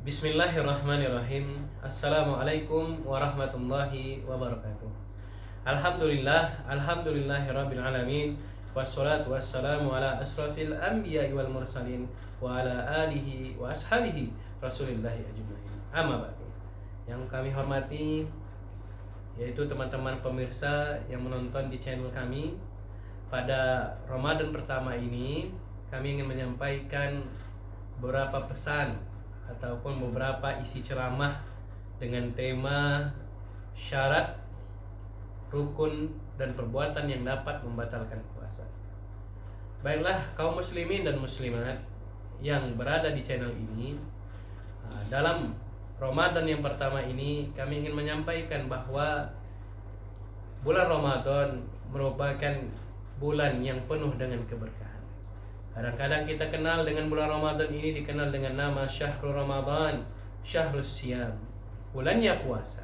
Bismillahirrahmanirrahim. Assalamualaikum warahmatullahi wabarakatuh. Alhamdulillahirabbil alamin. Wassalatu wassalamu ala asrafil anbiya'i wal mursalin wa ala alihi wa ashabihi Rasulillahi ajmain. Amma ba'du. Yang kami hormati yaitu teman-teman pemirsa yang menonton di channel kami. Pada Ramadan pertama ini kami ingin menyampaikan beberapa pesan ataupun beberapa isi ceramah dengan tema syarat, rukun, dan perbuatan yang dapat membatalkan puasa. Baiklah kaum muslimin dan muslimat yang berada di channel ini, dalam Ramadan yang pertama ini kami ingin menyampaikan bahwa bulan Ramadan merupakan bulan yang penuh dengan keberkahan. Kadang-kadang kita kenal dengan bulan Ramadan ini dikenal dengan nama Syahrul Ramadan, Syahrus Siyam, bulannya puasa.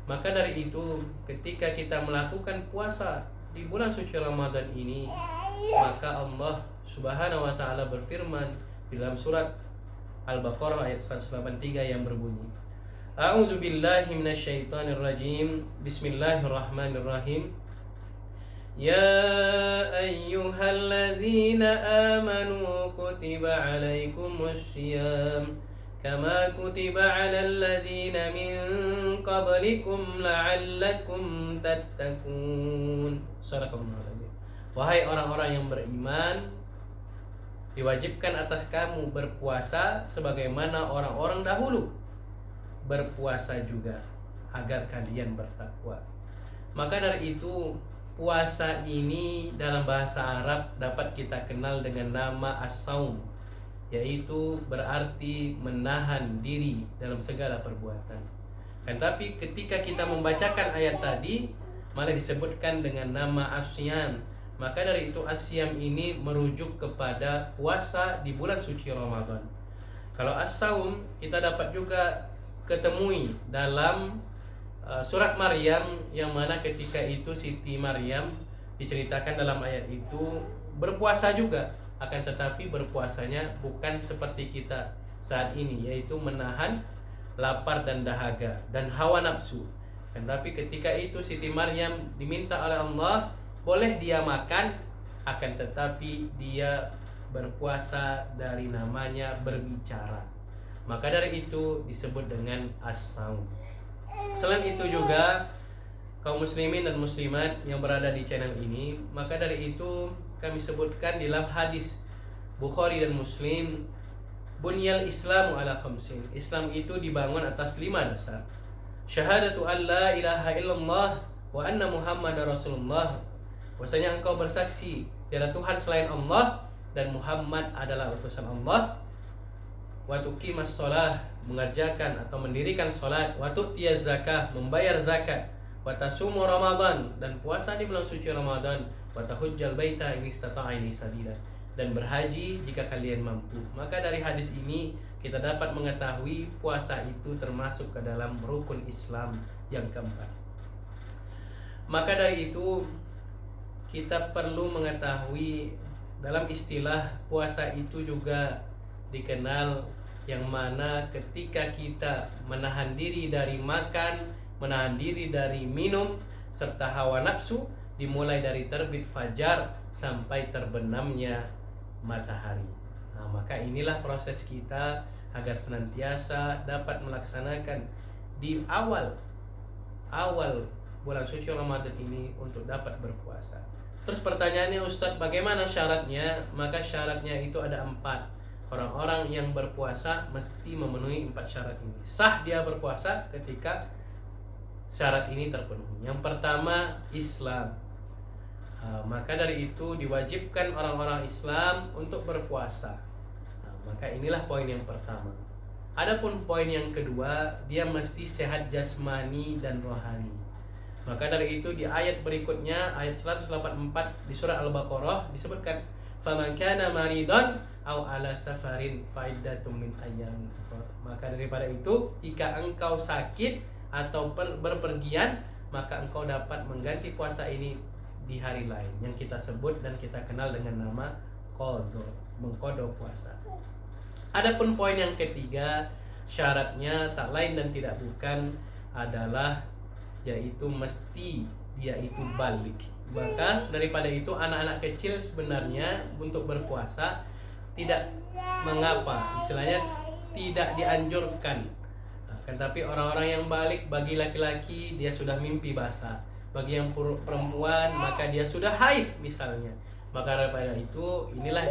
Maka dari itu ketika kita melakukan puasa di bulan suci Ramadan ini, maka Allah Subhanahu wa taala berfirman di dalam surat Al-Baqarah ayat 183 yang berbunyi, A'udzu billahi minasyaitonir rajim. Bismillahirrahmanirrahim. يا أيها الذين آمنوا كتب عليكم الصيام كما كتب على الذين من قبلكم لعلكم تتقون. Wahai orang-orang yang beriman, diwajibkan atas kamu berpuasa sebagaimana orang-orang dahulu berpuasa juga agar kalian bertakwa. Maka dari itu puasa ini dalam bahasa Arab dapat kita kenal dengan nama as-saum, yaitu berarti menahan diri dalam segala perbuatan. Tapi ketika kita membacakan ayat tadi malah disebutkan dengan nama asyam. Maka dari itu asyam ini merujuk kepada puasa di bulan suci Ramadan. Kalau as-saum kita dapat juga ketemui dalam surat Maryam, yang mana ketika itu Siti Maryam diceritakan dalam ayat itu berpuasa juga, akan tetapi berpuasanya bukan seperti kita saat ini, yaitu menahan lapar dan dahaga dan hawa nafsu. Tapi ketika itu Siti Maryam diminta oleh Allah boleh dia makan, akan tetapi dia berpuasa dari namanya berbicara. Maka dari itu disebut dengan as-saum. Selain itu juga kaum muslimin dan muslimat yang berada di channel ini, maka dari itu kami sebutkan dalam hadis Bukhari dan Muslim, bunyal islamu ala khamsin. Islam itu dibangun atas 5 dasar. Syahadatu an la ilaha illallah wa anna muhammadar rasulullah. Bahwasanya engkau bersaksi tiada Tuhan selain Allah dan Muhammad adalah utusan Allah. Wa tuqimas shalah, mengerjakan atau mendirikan salat. Wa tu'tiyaz zakah, membayar zakat. Wa tasumu Ramadan, dan puasa di bulan suci Ramadan. Wa tahujjal baita in istata'a ilaihi sabila, dan berhaji jika kalian mampu. Maka dari hadis ini kita dapat mengetahui puasa itu termasuk ke dalam rukun Islam yang keempat. Maka dari itu kita perlu mengetahui dalam istilah puasa itu juga dikenal yang mana ketika kita menahan diri dari makan, menahan diri dari minum, serta hawa nafsu, dimulai dari terbit fajar sampai terbenamnya matahari. Maka inilah proses kita agar senantiasa dapat melaksanakan di awal bulan suci Ramadan ini untuk dapat berpuasa. Terus pertanyaannya, Ustadz, bagaimana syaratnya? Maka syaratnya itu ada 4. Orang-orang yang berpuasa mesti memenuhi 4 syarat ini. Sah dia berpuasa ketika syarat ini terpenuhi. Yang pertama, Islam. Maka dari itu diwajibkan orang-orang Islam untuk berpuasa. Maka inilah poin yang pertama. Adapun poin yang kedua, dia mesti sehat jasmani dan rohani. Maka dari itu di ayat berikutnya, ayat 184 di surah Al-Baqarah disebutkan, faman kana maridan aw ala safarin faidatum min ayyamin ukhra. Maka daripada itu, jika engkau sakit atau berpergian, maka engkau dapat mengganti puasa ini di hari lain yang kita sebut dan kita kenal dengan nama qada, mengqada puasa. Adapun poin yang ketiga, syaratnya tak lain dan tidak bukan adalah yaitu mesti dia itu balik. Maka daripada itu anak-anak kecil sebenarnya untuk berpuasa tidak mengapa, istilahnya tidak dianjurkan. Kan tapi orang-orang yang balik, bagi laki-laki dia sudah mimpi basah, bagi yang perempuan maka dia sudah haid misalnya, maka daripada itu inilah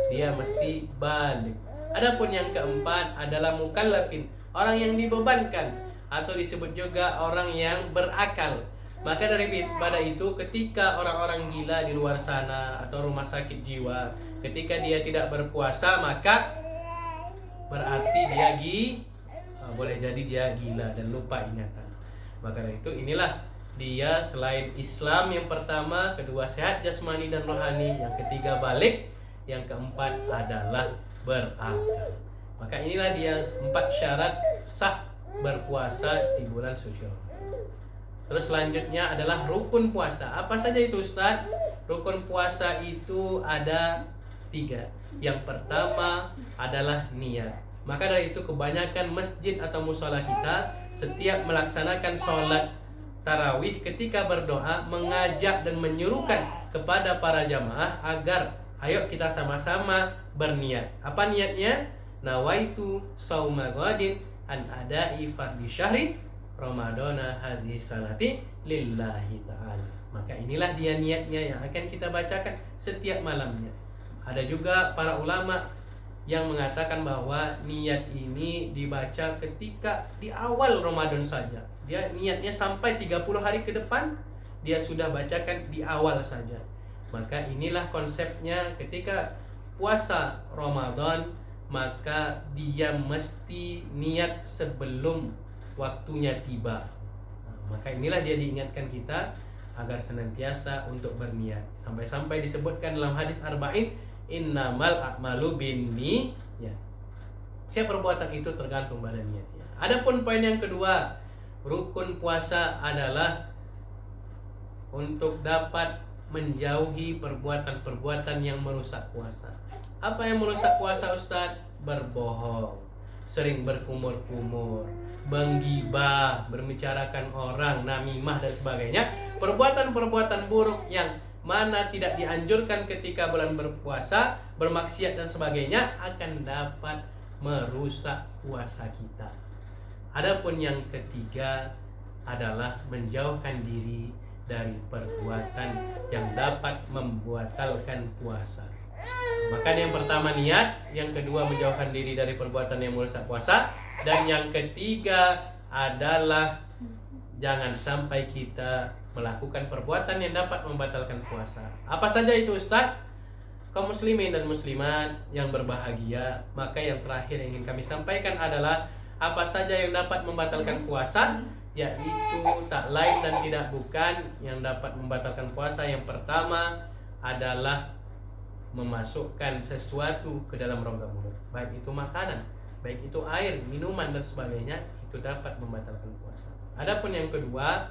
dia mesti balik. Adapun yang keempat adalah mukallafin, orang yang dibebankan atau disebut juga orang yang berakal. Maka daripada itu ketika orang-orang gila di luar sana atau rumah sakit jiwa, ketika dia tidak berpuasa maka berarti dia boleh jadi dia gila dan lupa ingatan. Maka dari itu inilah dia selain Islam yang pertama, kedua sehat jasmani dan rohani, yang ketiga balik, yang keempat adalah berakal. Maka inilah dia 4 syarat sah berpuasa di bulan suci Ramadan. Terus selanjutnya adalah rukun puasa. Apa saja itu Ustaz? Rukun puasa itu ada 3. Yang pertama adalah niat. Maka dari itu kebanyakan masjid atau mushola kita setiap melaksanakan sholat tarawih ketika berdoa mengajak dan menyuruhkan kepada para jamaah agar ayo kita sama-sama berniat. Apa niatnya? Nawaitu sauma ghadin an ada'i fardhi syahri Ramadana hadhihi sanati lillahi ta'ala. Maka inilah dia niatnya yang akan kita bacakan setiap malamnya. Ada juga para ulama yang mengatakan bahwa niat ini dibaca ketika di awal Ramadan saja. Dia niatnya sampai 30 hari ke depan dia sudah bacakan di awal saja. Maka inilah konsepnya ketika puasa Ramadan, maka dia mesti niat sebelum waktunya tiba. Maka inilah dia diingatkan kita agar senantiasa untuk berniat. Sampai-sampai disebutkan dalam hadis arba'in, innamal a'malu binniyat. Setiap perbuatan itu tergantung pada niatnya. Adapun poin yang kedua, rukun puasa adalah untuk dapat menjauhi perbuatan-perbuatan yang merusak puasa. Apa yang merusak puasa Ustaz? Berbohong, sering berkumur-kumur, menggibah, membicarakan orang, namimah dan sebagainya. Perbuatan-perbuatan buruk yang mana tidak dianjurkan ketika bulan berpuasa, bermaksiat dan sebagainya akan dapat merusak puasa kita. Adapun yang ketiga adalah menjauhkan diri dari perbuatan yang dapat membatalkan puasa. Maka yang pertama niat, yang kedua menjauhkan diri dari perbuatan yang merusak puasa, dan yang ketiga adalah jangan sampai kita melakukan perbuatan yang dapat membatalkan puasa. Apa saja itu Ustaz? Kaum muslimin dan muslimat yang berbahagia, maka yang terakhir yang ingin kami sampaikan adalah apa saja yang dapat membatalkan puasa, yaitu tak lain dan tidak bukan yang dapat membatalkan puasa. Yang pertama adalah memasukkan sesuatu ke dalam rongga mulut, baik itu makanan, baik itu air, minuman dan sebagainya, itu dapat membatalkan puasa. Adapun yang kedua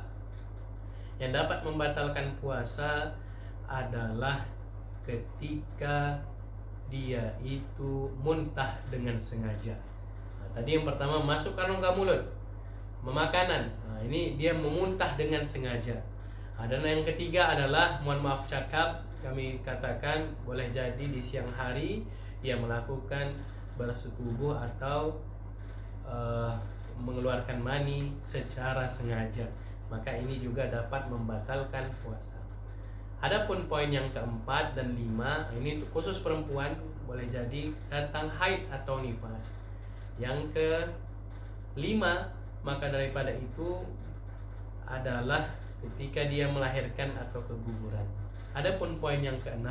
yang dapat membatalkan puasa adalah ketika dia itu muntah dengan sengaja. Tadi yang pertama masukkan rongga mulut, memakanan. Ini dia memuntah dengan sengaja. Dan yang ketiga adalah, mohon maaf cakap, kami katakan boleh jadi di siang hari ia melakukan bersetubuh atau mengeluarkan mani secara sengaja. Maka ini juga dapat membatalkan puasa. Adapun poin yang keempat dan 5, ini untuk khusus perempuan, boleh jadi datang haid atau nifas. Yang ke-5, maka daripada itu adalah ketika dia melahirkan atau keguguran. Adapun poin yang ke-6,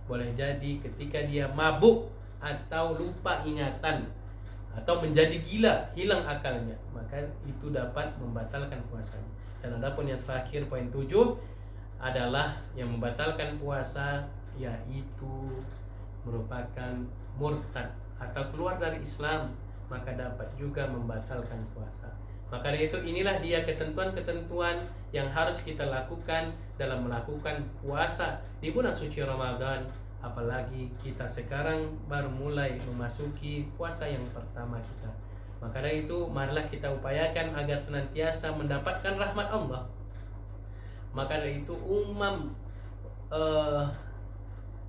boleh jadi ketika dia mabuk atau lupa ingatan atau menjadi gila, hilang akalnya, maka itu dapat membatalkan puasanya. Dan adapun yang terakhir poin 7 adalah yang membatalkan puasa, yaitu merupakan murtad atau keluar dari Islam, maka dapat juga membatalkan puasa. Maka dari itu inilah dia ketentuan-ketentuan yang harus kita lakukan dalam melakukan puasa di bulan suci Ramadan. Apalagi kita sekarang baru mulai memasuki puasa yang pertama kita. Maka dari itu marilah kita upayakan agar senantiasa mendapatkan rahmat Allah. Maka dari itu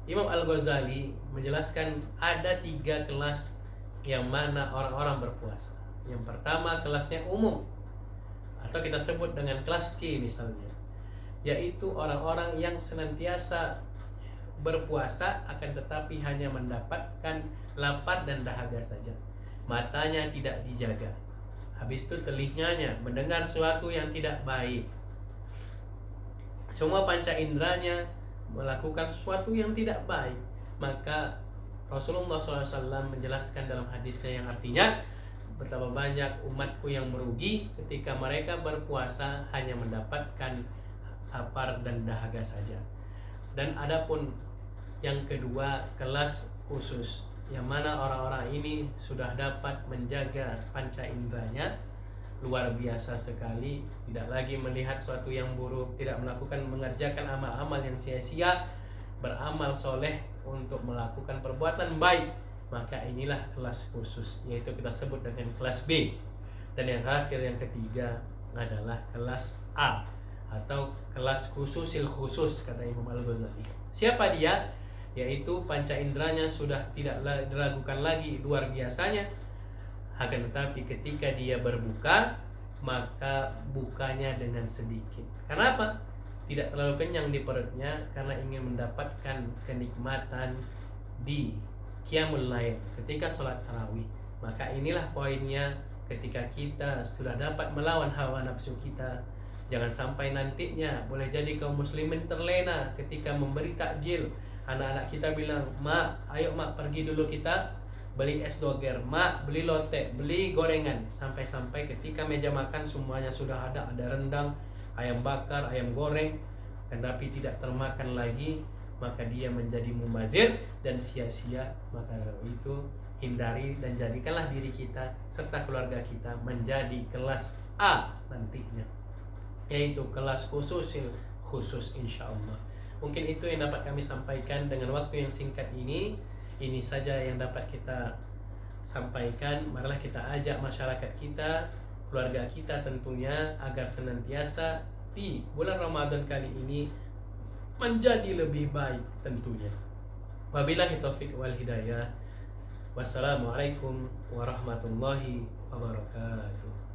Imam Al-Ghazali menjelaskan ada 3 kelas yang mana orang-orang berpuasa. Yang pertama kelasnya umum, atau kita sebut dengan kelas C misalnya, yaitu orang-orang yang senantiasa berpuasa akan tetapi hanya mendapatkan lapar dan dahaga saja. Matanya tidak dijaga, habis itu telinganya mendengar sesuatu yang tidak baik, semua panca inderanya melakukan sesuatu yang tidak baik. Maka Rasulullah SAW menjelaskan dalam hadisnya yang artinya, betapa banyak umatku yang merugi ketika mereka berpuasa hanya mendapatkan lapar dan dahaga saja. Dan adapun yang kedua kelas khusus, yang mana orang-orang ini sudah dapat menjaga panca inderanya luar biasa sekali, tidak lagi melihat sesuatu yang buruk, tidak mengerjakan amal-amal yang sia-sia, beramal soleh untuk melakukan perbuatan baik. Maka inilah kelas khusus, yaitu kita sebut dengan kelas B. Dan yang terakhir, yang ketiga adalah kelas A, atau kelas khususil khusus, kata Imam Al-Ghazali. Siapa dia? Yaitu panca inderanya sudah tidak diragukan lagi luar biasanya, akan tetapi ketika dia berbuka, maka bukanya dengan sedikit. Kenapa? Tidak terlalu kenyang di perutnya, karena ingin mendapatkan kenikmatan di Qiyamul Lail ketika sholat tarawih. Maka inilah poinnya, ketika kita sudah dapat melawan hawa nafsu kita, jangan sampai nantinya boleh jadi kaum muslimin terlena ketika memberi takjil. Anak-anak kita bilang, "Mak, ayo mak pergi dulu kita beli es doger, mak beli lotek, beli gorengan." Sampai-sampai ketika meja makan semuanya sudah ada rendang, ayam bakar, ayam goreng, tetapi tidak termakan lagi, maka dia menjadi mubazir dan sia-sia. Maka itu hindari dan jadikanlah diri kita serta keluarga kita menjadi kelas A nantinya, yaitu kelas khusus insya Allah. Mungkin itu yang dapat kami sampaikan dengan waktu yang singkat ini. Ini saja yang dapat kita sampaikan. Marilah kita ajak masyarakat kita, keluarga kita tentunya, agar senantiasa di bulan Ramadan kali ini menjadi lebih baik tentunya. Wabillahi taufik wal hidayah. Wassalamualaikum warahmatullahi wabarakatuh.